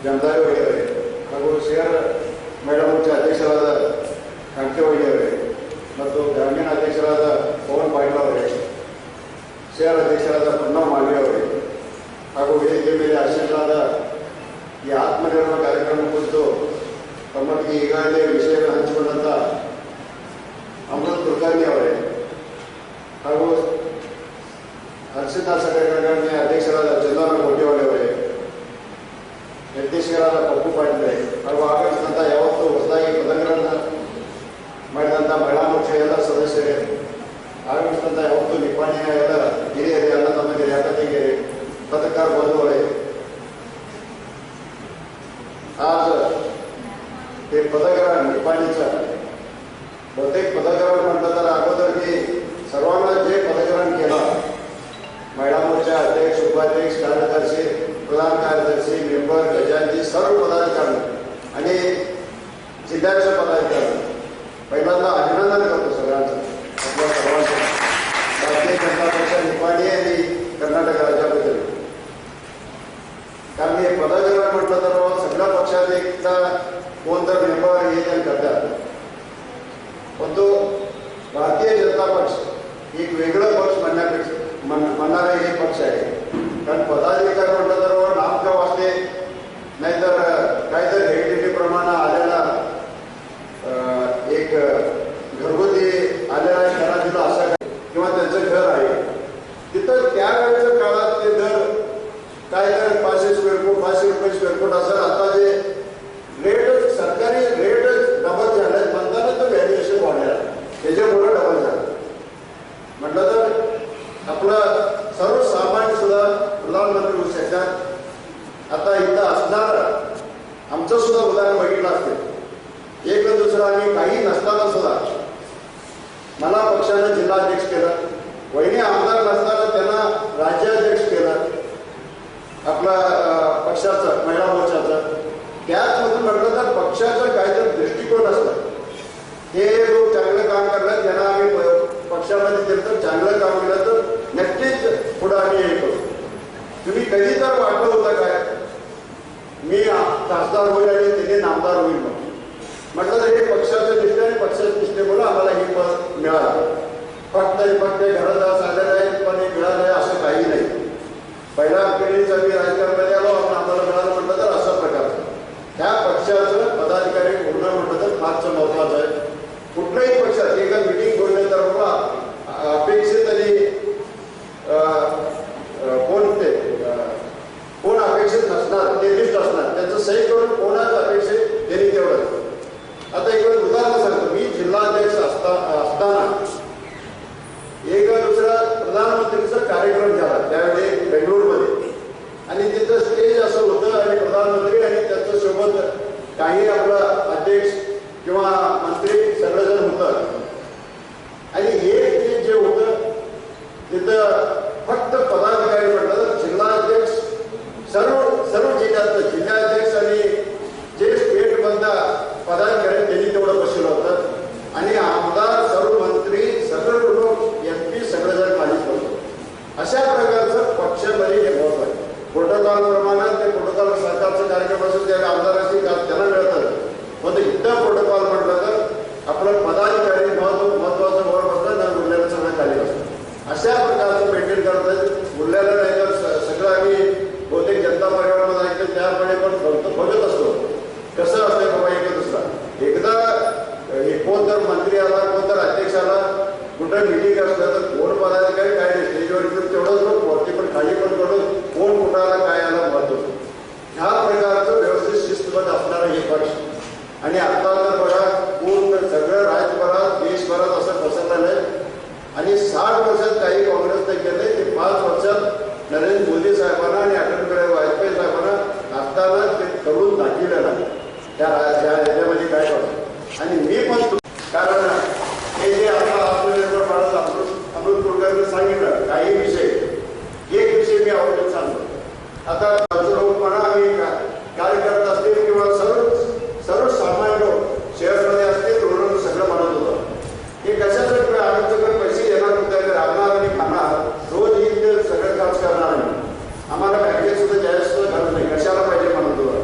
ಜಮದಾರಿ ಒಡೆಯವರೇ ಹಾಗೂ ಸಿಆರ್ ಮಹಿಳಾ ಮೋರ್ಚಾ ಅಧ್ಯಕ್ಷರಾದ ಕಾಂಕೆ ಒಡೆಯವರೇ ಮತ್ತು ಗ್ರಾಮೀಣ ಅಧ್ಯಕ್ಷರಾದ ಪವನ್ ಪಾಟೀಲ್ ಅವರೇ, ಸಿಆರ್ ಅಧ್ಯಕ್ಷರಾದ ಪ್ರಣವ್ ಮಾಲ್ವಿ ಅವರೇ ಹಾಗೂ ವೇದಿಕೆ ಮೇಲೆ ಆಸೀನರಾದ ಈ ಆತ್ಮನಿರ್ಭರ ಕಾರ್ಯಕ್ರಮ ಕುರಿತು ತಮ್ಮೊಟ್ಟಿಗೆ ಈಗಾಗಲೇ ವಿಷಯಗಳನ್ನು ಹಂಚಿಕೊಂಡಂಥ ಅಮೃತ್ ಕುಲಕರ್ಣಿ ಅವರೇ ಹಾಗೂ ಹರ್ಷಿತಾ ಸಂಘಟನೆ ಅಧ್ಯಕ್ಷರಾದ ಚಂದನ ಕೋಟಿವಾಡಿ ಅವರೇ, ನಿರ್ದೇಶಕರಾದ ಪಪ್ಪು ಪಾಟೀಲ್ ಹಾಗೂ ಆಗಮಿಸಿದಂಥ ಯಾವತ್ತು ಹೊಸದಾಗಿ ಪದಗಳನ್ನು ಮಾಡಿದಂಥ ಮಹಿಳಾ ಮೋರ್ಚಾ ಎಲ್ಲ ಸದಸ್ಯರೇ, ಆಗಮಿಸಿದಂಥ ಯಾವತ್ತು ನಿಪ್ಪಾಣಿಯ ಎಲ್ಲ ಹಿರಿಯರೇ, ಅಣ್ಣ ತಮ್ಮಂದಿರೇ, ಅಕ್ಕ ತಂಗಿಯರೇ, पत्रकार बंधू आहे. आज ते पदग्रहण निपाणीचं बहुतेक पदग्रहण म्हटलं तर अगोदर की सर्वांना जे पदग्रहण केलं महिला मोर्चा अध्यक्ष, उपाध्यक्ष, कार्यदर्शी, प्रधान कार्यदर्शी, मेंबर, गजांची सर्व पदाधिकारी आणि जिल्ह्याचे पदाधिकारी पहिल्यांदा अभिनंदन करतो सगळ्यांचं, आपल्या सर्वांचं. भारतीय जनता पक्ष निपाणी आणि कर्नाटक राज्याबद्दल कारण हे पदग्रहण म्हटलं तर सगळ्या पक्षात एकदा कोण तर मेंबर हे जण करतात, पण तो भारतीय जनता पक्ष एक वेगळं पक्ष म्हणणारा हे पक्ष आहे. कारण पदाधिकारी म्हटलं तर नामगाव असते, नाहीतर काहीतरी हेरिटेजप्रमाणे आलेला एक घरगुती आलेला घरातील असं किंवा त्यांचं घर आहे तिथं त्यावेळेच्या काळात ते दर काय तर 500 स्क्वेअर फूट 500 रुपये स्क्वेअर फूट असं आता जे रेट सरकारी रेट डबल झाले म्हणताना तो व्हॅल्युएशन वाढलेला त्याच्यामुळे डबल झालं. म्हटलं तर आपलं सर्वसामान्य सुद्धा प्रधानमंत्री होऊ शकतात. आता इथं असणार आमचं सुद्धा उदाहरण बघितलं असते, एक दुसरं आम्ही काही नसताना सुद्धा मला पक्षानं जिल्हाध्यक्ष केलं, वहिनी आमदार नसताना त्यांना राज्याध्यक्ष केलं आपला पक्षाचं महिला मोर्चाचं. त्याचमधून म्हटलं तर पक्षाचं काहीतरी दृष्टिकोन असतं, हे लोक चांगलं काम करतात त्यांना आम्ही पक्षामध्ये दिलं तर चांगलं काम केलं तर नक्कीच पुढं आम्ही हे करू. तुम्ही कधी तर वाटलं होतं काय मी खासदार होईल आणि तिने नामदार होईल म्हटलं तर हे पक्षाचं निष्ठे आणि पक्षाच्या निष्ठेमुळे आम्हाला हे पद मिळालं. फक्त घरादार झालेलं आहे पण हे मिळालं आहे असं काही नाही. पहिल्या पिढीचा मी राजकारणामध्ये आलो आपण आम्हाला मिळालं म्हटलं तर असा प्रकार ह्या पक्षाचं पदाधिकारी पूर्ण म्हटलं तर फारच महत्वाचं आहे. कुठल्याही पक्षात एका मिटिंग बोलले तर बाबा अपेक्षित आणि कोण अपेक्षित नसणार ते लिस्ट असणार त्यांचं सही करून कोणाच अपेक्षित त्यांनी तेवढं. आता एक उदाहरण सांगतो, मी जिल्हाध्यक्ष असताना एक दुसरा प्रधानमंत्रीचा कार्यक्रम झाला त्यावेळी बेंगळूरमध्ये आणि तिथं स्टेज असं होतं आणि प्रधानमंत्री आणि त्याच्या सोबत काही आपला अध्यक्ष किंवा मंत्री सगळेजण होतं आणि हे जे होतं तिथं फक्त पदाधिकारी म्हटलं तर जिल्हाध्यक्ष सर्व जिल्ह्यातलं जिल्हाध्यक्ष आणि जे स्टेट मधला पदाधिकारी त्यांनी तेवढं बसवलं होतं आणि आमदार सर्व मंत्री सगळे लोक MP सगळेजण खालीच बसतो. अशा प्रकारचं पक्षामध्ये हे महत्व आहे. प्रोटोकॉल प्रमाणे ते प्रोटोकॉल सरकारचा कार्यक्रम असेल त्यावेळी आमदार असतील त्यांना मिळतं, पण इथं प्रोटोकॉल म्हटलं तर आपलं पदाधिकारी महत्वाचं वर बसतं तर उरलेलं सगळं खाली बसतं. अशा प्रकारचं मेंटेन करतात. उरलेलं नाही तर सगळं आम्ही बहुतेक जनता परिवारामध्ये ऐकलं त्यामुळे पण बघत असतो कसं असतंय बाबा एक दुसरा एकदा हे कोण तर मंत्री आला कोण तर अध्यक्ष आला कुठं मिटिंग असलं तर कोण पदाधिकारी काय नाही स्टेजवर तेवढंच बघ वरती पण खाली पण करून कोण कुणाला काय आला महत्व. ह्या प्रकारचं व्यवस्थित शिस्तबद्ध असणारं हे पक्ष आणि आता तर बघा पूर्ण सगळं राज्यभरात देशभरात असं पसरलेलं आहे आणि 60 वर्षात काही काँग्रेसने केले ते 5 वर्षात नरेंद्र मोदी साहेबांना आणि अटल बिहारी वाजपेयी साहेबांना असताना ते करून दाखवलेलं आहे त्या याच्यामध्ये काय करतो. आणि मी पण कारण हे जे आता आत्मनिर्भर भारत अमृत कुलकर्णी सांगितलं काही विषय एक विषय मी आवडून सांगतो. आता म्हणा आम्ही कार्यकर्ते असतील किंवा सर्व सामान्य लोक शहरामध्ये असतील रोड सगळं म्हणत होतं हे कशासाठी आमच्याकडे पैसे येणार होते राहणार आणि खाणार रोज येईल सगळं खर्च करणार नाही आम्हाला बँकेत सुद्धा जायचं सुद्धा गरज नाही कशाला पाहिजे म्हणत होतं.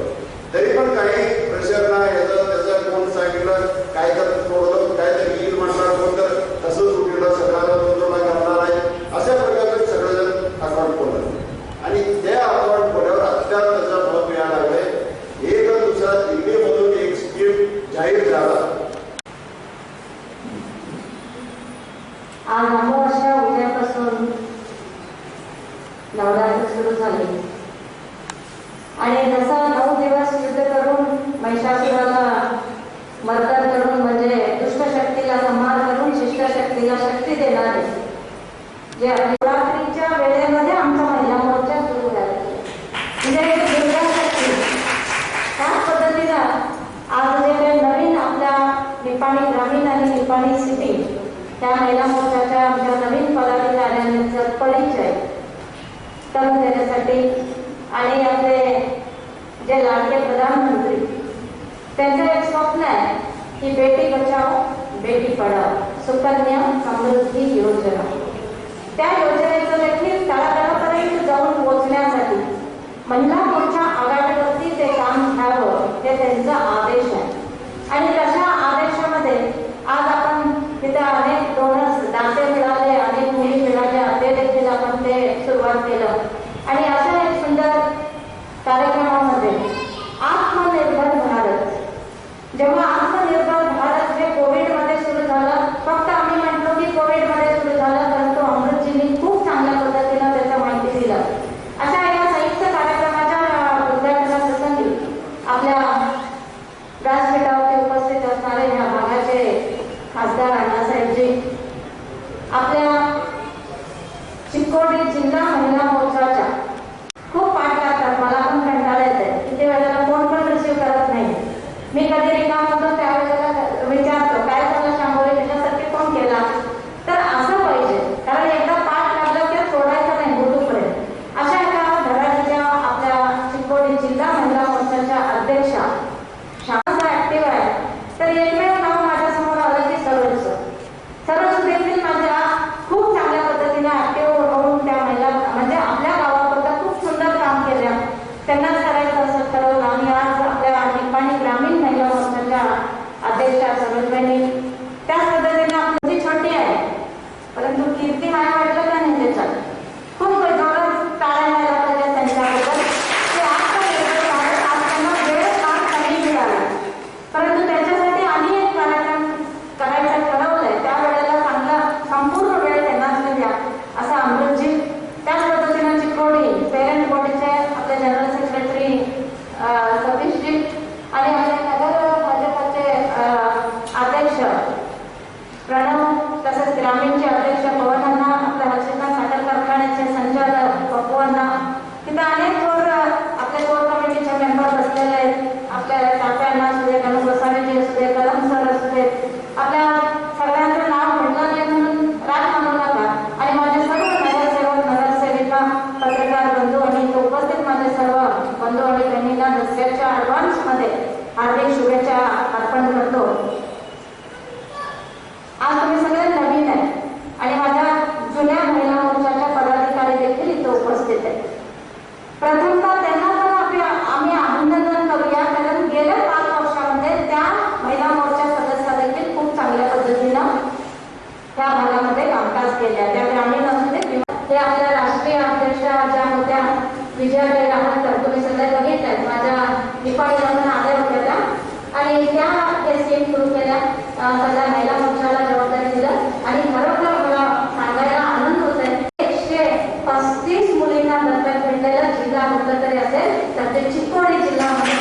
जे नवरात्रीच्या वेळेमध्ये आमचा महिला मोर्चा सुरू झाला. म्हणजे दुर्गासाठी त्याच पद्धतीनं आज जे काही नवीन आपल्या निपाणी ग्रामीण आणि निपाणी सिटी त्या महिला मोर्चाच्या आमच्या नवीन पदाधिकाऱ्यांचा परिचय करून देण्यासाठी आणि आपले जे लाडके प्रधानमंत्री त्यांचं एक स्वप्न आहे की बेटी बचाओ बेटी पढाओ सुकन्या समृद्धी योजना. त्या योजनेचं देखील तळागाळापर्यंत जाऊन पोहोचण्यासाठी महिला मोर्चा आघाडीवरती ते काम घ्यावं हे त्यांचा आदेश आहे. आणि तशा आदेशामध्ये आज आपण तिथे अनेक डोनर्स दाते मिळाले, अनेक मुली मिळाल्या, ते देखील आपण ते सुरुवात केलं. आणि अशा एक सुंदर कार्यक्रमामध्ये आत्मनिर्भर भारत, जेव्हा आत्मनिर्भर भारत हे कोविडमध्ये सुरू झालं, फक्त आम्ही म्हटलो की कोविडमध्ये सुरू झालं, परंतु अमृतजींनी खूप चांगल्या पद्धतीनं त्याचं माहिती दिलं. अशा एका संयुक्त कार्यक्रमाच्या उद्घाटना प्रसंगी आपल्या व्यासपीठावरती उपस्थित असणारे या भागाचे खासदार अण्णासाहेबजी आपल्या चिकोडी जिल्हा महिला मोर्चाच्या खूप पाठ करतात. मला पण कंटाळा येते, किती वेळेला फोन पण रिसीव्ह करत नाही. मी कधी रिकाम होतो त्यावेळेला विचारतो काय झालं शांभोळी, त्याच्यासाठी फोन केला. तर असं पाहिजे, कारण एकदा पाठ लागलं की सोडायचं नाही बुटूपर्यंत. अशा एका धडाडीच्या आपल्या चिकोडी जिल्हा महिला मोर्चाच्या अध्यक्षा शाळा ऍक्टिव्ह आहे. तर एकमेव नाव माझ्यासमोर आलं की सरोज देखील माझ्या खूप चांगल्या पद्धतीने ऍक्टिव्ह होऊन त्या महिला म्हणजे आपल्या गावापुरतं खूप सुंदर काम केल्या. त्यांनाच करायचं असं ठरवलं आणि आज आपल्या निपाणी ग्रामीण महिला मोर्चाच्या अध्यक्षा सरोजबाईंनी त्याच पद्धतीने आपली छोटी आहे परंतु कीर्ती मला वाटलं का नाही त्याच्यात खूप जोरात टाळ्या व्हायला पाहिजे त्यांच्याबद्दल. ते आत्मनिर्भर भारत आज त्यांना वेळ काम कमी मिळाला, परंतु त्याच्यासाठी आम्ही एक कार्यक्रम करायचं ठरवलंय. त्यावेळेला चांगला संपूर्ण वेळ त्यांनाच द्या असं अमृतजी. त्याच पद्धतीनं चिकोडी पेरेंट बॉडीचे आपले जनरल सेक्रेटरी सतीशजी आणि आपले नगर भाजपाचे अध्यक्ष प्रणव, तसेच ग्रामीणचे अध्यक्ष पवनांना, आपल्या हर्षिता साखर कारखान्याचे संचालक पप्पूंना, तिथं अनेक थोर आपले कोर कमिटीचे मेंबर बसलेले आहेत. आपल्या तात्यांना असू दे, गणू गोसावीजी असू दे, कलम सर असू दे, आपल्या सगळ्यांचं नाव म्हटलं नाही म्हणून राग मानू नका. आणि माझे सर्व नगरसेवक नगरसेविका पत्रकार बंधू आणि इथे उपस्थित माझे सर्व बंधू आणि बहिणींना दसऱ्याच्या ॲडव्हान्समध्ये हार्दिक शुभेच्छा अर्पण करतो. आज तुम्ही सगळे नवीन आहे आणि माझ्या जुन्या महिला मोर्चाच्या पदाधिकारी देखील इथे उपस्थित आहेत. प्रथमतः त्यांना पण आम्ही अभिनंदन करूया, कारण गेल्या 5 वर्षामध्ये त्या महिला मोर्चा सदस्या देखील खूप चांगल्या पद्धतीनं त्या भागामध्ये कामकाज केल्या. त्या ग्रामीण असू दे किंवा ते आपल्या राष्ट्रीय अध्यक्षा ज्या होत्या विजयाताई राहणकर, तुम्ही सगळे बघितल्यात, माझ्या निपाणीला पण आल्या होत्या त्या, आणि त्या हे स्कीम सुरू केल्या. सगळ्या महिला मोर्चाला जबाबदारी दिलं आणि खरोखर मला सांगायला आनंद होत आहे. 135 मुलींना दत्तक भेटलेला जिल्हा म्हटलं तरी असेल तर ते चिकोडी जिल्ह्यामध्ये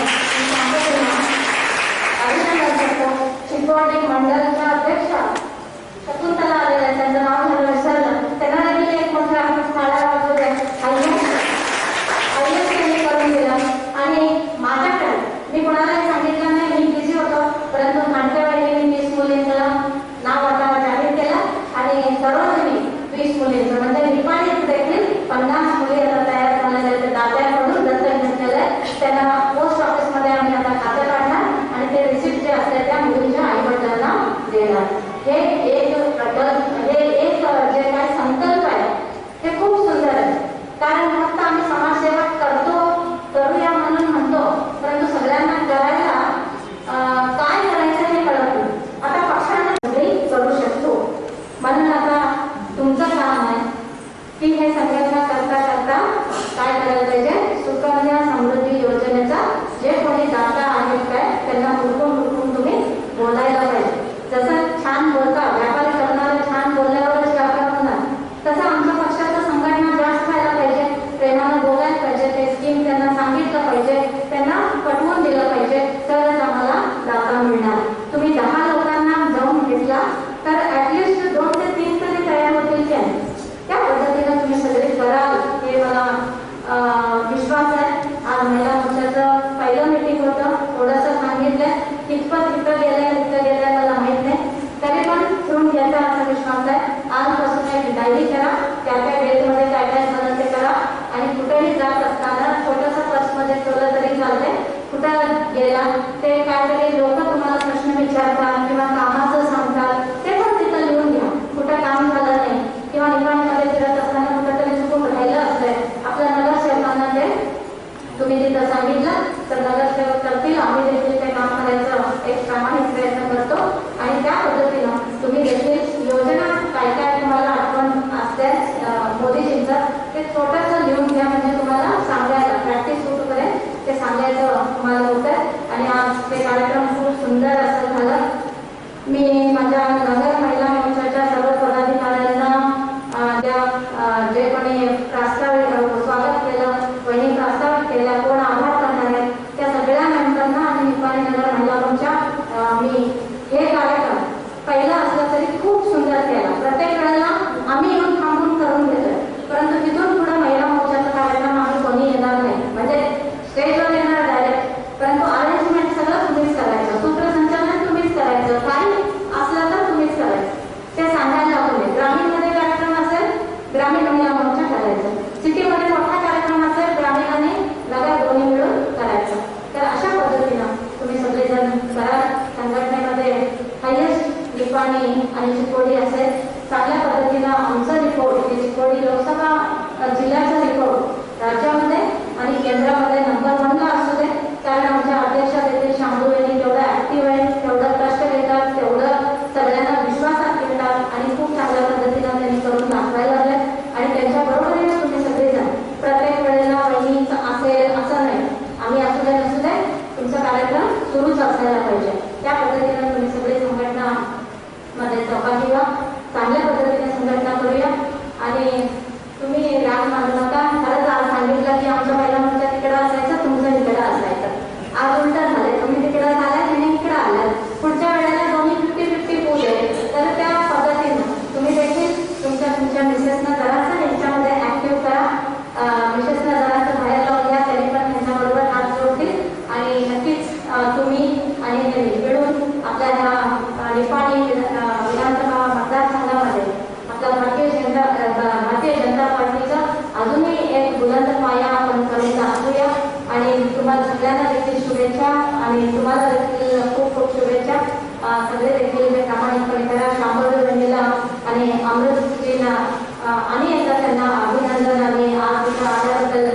अभिनंदन करतो. चिकोडी मंडळाच्या अध्यक्षा शकुंतला आलेल्या, त्यांचं नाव झालं विसरलं, त्यांना देखील एक मोठा टाळ्या वाजवू द्या. आयएस त्यांनी करून दिला. आणि माझ्याकडे मी कोणालाही सांगितलं नाही, मी बिझी होतो, परंतु नाट्यवाहिनीने 20 मुलींचं नाव आता जाहीर केलं आणि सर्वजणी 20 मुलींचं म्हणजे निपाणीत देखील 50 मुली आता तयार झालेल्या आहेत. दात्याकडून दत्तक घेतलेलं आहे. त्यांना पोस्ट ऑफिसमध्ये आम्ही आता खातं काढणार आणि ते रिसिप्ट जे असते त्या मुलींच्या आईवडिलांना देणार. हे एक जे काही संकल्प आहे हे खूप सुंदर आहे. कारण फक्त आम्ही समाजसेवा करूया म्हणून म्हणतो, परंतु सगळ्यांना करायला काय करायचं हे कळत नाही. आता पक्षांना करू शकतो म्हणून आता तुमचं काम आहे की हे संघटना करता करता काय करायला पाहिजे, सुकन्या समृद्धी योजनेचा जे कोणी दाता आहेत काय त्यांना हुडकून तुम्ही बोलायला पाहिजे. जसं छान बोलता गेला ते काहीतरी लोक तुम्हाला प्रश्न विचारतात किंवा कामाचं सांगतात ते पण तिथं लिहून घ्या. कुठं काम झालं नाही किंवा निवांतमध्ये फिरत असताना कुठंतरी चुकून राहिलं असतंय आपल्या नगरसेवकांना ते तुम्ही तिथं सांगितलं तर नगरसेवक करतील. आम्ही देखील ते काम करायचं एक प्रामाणिक प्रयत्न करतो आणि त्या पद्धतीनं तुम्ही देखील योजना काय काय तुम्हाला आठवण असते मोदीजींचं ते छोटंसं लिहून घ्या. म्हणजे तुम्हाला सांगायला प्रॅक्टिस होतोपर्यंत ते सांगायचं तुम्हाला होतं. आणि आज ते कार्यक्रम खूप सुंदर असं झालं. मी माझ्या नगर महिला मोर्चाच्या सर्व पदाधिकाऱ्यांना जे कोणी स्वागत केलं वहिनी प्रस्तावित केला कोण आभार करणार आहे त्या सगळ्या मेंबरना आणि निपाणी नगर महिला मोर्चा मी हे कार्यक्रम पहिला असला तरी खूप सुंदर केला. प्रत्येक वेळेला आम्ही येऊन थांबून करून घेतोय परंतु तिथून पुढे महिला मोर्चाचा कार्यक्रम आम्ही कोणी येणार नाही. म्हणजे स्टेजवर येणार डायरेक्ट परंतु अरेंजमेंट सगळं तुम्हीच करायचं. सूत्रसंचालन तुम्हीच करायचं. काही असलं तर तुम्हीच करायचं. ते सांगायला लागले. ग्रामीणमध्ये कार्यक्रम असेल ग्रामीण महिला मोर्चा करायचं. सिटीमध्ये मोठा कार्यक्रम असेल ग्रामीण आणि नगर दोन्ही मिळून करायचं. तर अशा पद्धतीनं तुम्ही सगळेजण करा. संघटनेमध्ये हायेस्ट निपाणी आणि चिकोडी असेल चांगल्या पद्धतीनं आमचं रिपोर्ट हे चिकोडी लोकसभा जिल्ह्याचा रिपोर्ट राज्यामध्ये आणि केंद्रामध्ये नंबर 1ला असू दे. कारण आमच्या अध्यक्षा देखील शांभू यांनी तेवढं ऍक्टिव्ह आहे तेवढं कष्ट घेतात तेवढं सगळ्यांना विश्वासात घेतात आणि खूप चांगल्या पद्धतीनं त्यांनी करून दाखवायला लागले. आणि त्यांच्या बरोबरीने तुम्ही सगळेजण प्रत्येक वेळेला वहिनीचं असेल असं नाही आम्ही असू दे नसू दे तुमचा कार्यक्रम सुरूच असायला पाहिजे. त्या पद्धतीनं तुम्ही सगळे संघटना मध्ये सहभागी व्हा. चांगल्या पद्धतीने संघटना करूया. आणि तुम्ही राग मानू नका. खरंच आज सांगितलं की आमच्या महिला मोर्चा तिकडं असायचं तुमचं इकडं असायचं. आज उलट झालंय. तुम्ही तिकडं झालाय आणि इकडं आलाय. पुढच्या वेळेला दोन्ही 50-50 पोल आहे. तर त्या पद्धतीनं तुम्ही देखील तुमच्या मिसेसना जरासं ह्याच्यामध्ये ऍक्टिव्ह करा. मिसेसना जरासं बाहेर लावून घ्या. त्यांनी पण त्यांच्याबरोबर हात जोडतील आणि नक्कीच तुम्ही आणि त्यांनी मिळून आपल्या ह्या निपाणी विधानसभा मतदारसंघामध्ये आपल्या भारतीय जनता पार्टीचा अजूनही एक बुलंद पाया आपण करून दाखवूया. आणि तुम्हाला सगळ्यांना देखील शुभेच्छा आणि तुम्हाला देखील खूप खूप शुभेच्छा. सगळे देखील हे प्रामाणिकपणे करा. शांभवी बहिणीला आणि अमृतजीला आणि एकदा त्यांना अभिनंदन. आणि आज तिथं आल्याबद्दल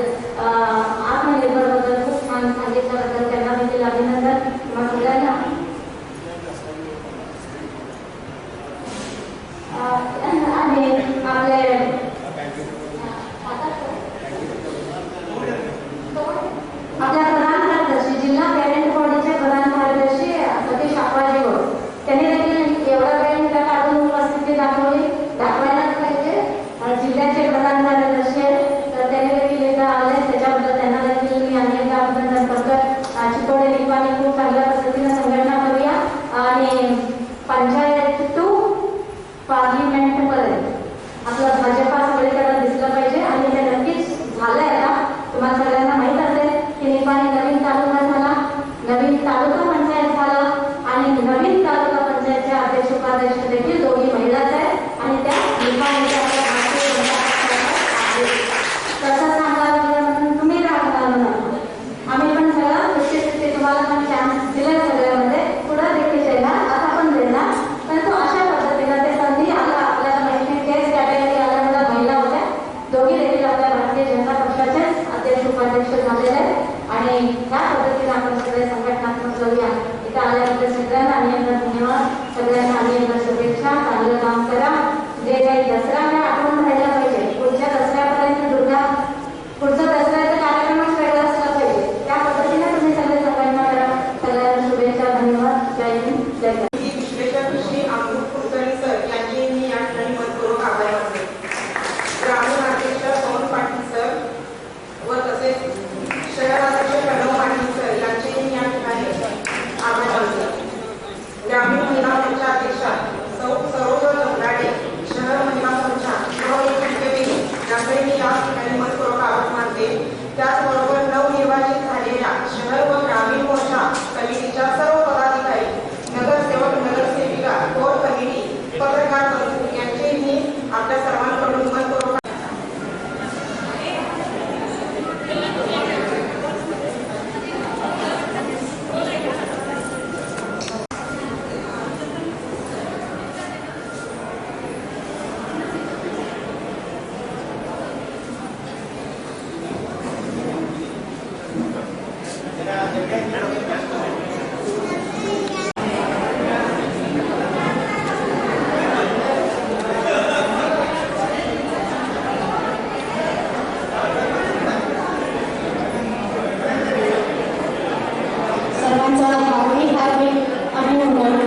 आत्मनिर्भरबद्दल खूप छान सांगितल्याबद्दल त्यांना देखील अभिनंदन. तुम्हा सगळ्यांना आणि आपले आपल्या प्रधान कार्यदर्शी जिल्हा पॅरेंट बॉडीचे प्रधान कार्यदर्शी सतीश आप्पाजी गोड त्यांनी देखील एवढा वेळ त्या काढून उपस्थिती दाखवायलाच पाहिजे. जिल्ह्याचे प्रधान कार्यदर्शी तर त्यांनी देखील एकदा आले त्याच्याबद्दल त्यांना देखील मी अनेकदा अभिनंदन करतो. चिकोडी निपाणी खूप चांगल्या पद्धतीने संघटना करूया आणि पंचायत टू पार्लिमेंटपर्यंत आपलं भाजपा सगळीकडे दिसलं पाहिजे. आणि ते नक्कीच झालंय. आता तुम्हाला सगळ्यांना माहीत असेल की निपाणी नवीन तालुका झाला. नवीन तालुका पंचायत झालं आणि नवीन तालुका पंचायतच्या अध्यक्ष उपाध्यक्ष देखील दोन्ही महिलाच आहेत आणि त्या निपाणीच्या तसं सांगायला म्हणून तुम्ही राहणार. आम्ही पण सगळं 50-50 तुम्हाला पण चान्स दिले त्यांचा हार्दिक हार्दिक अभिनंदन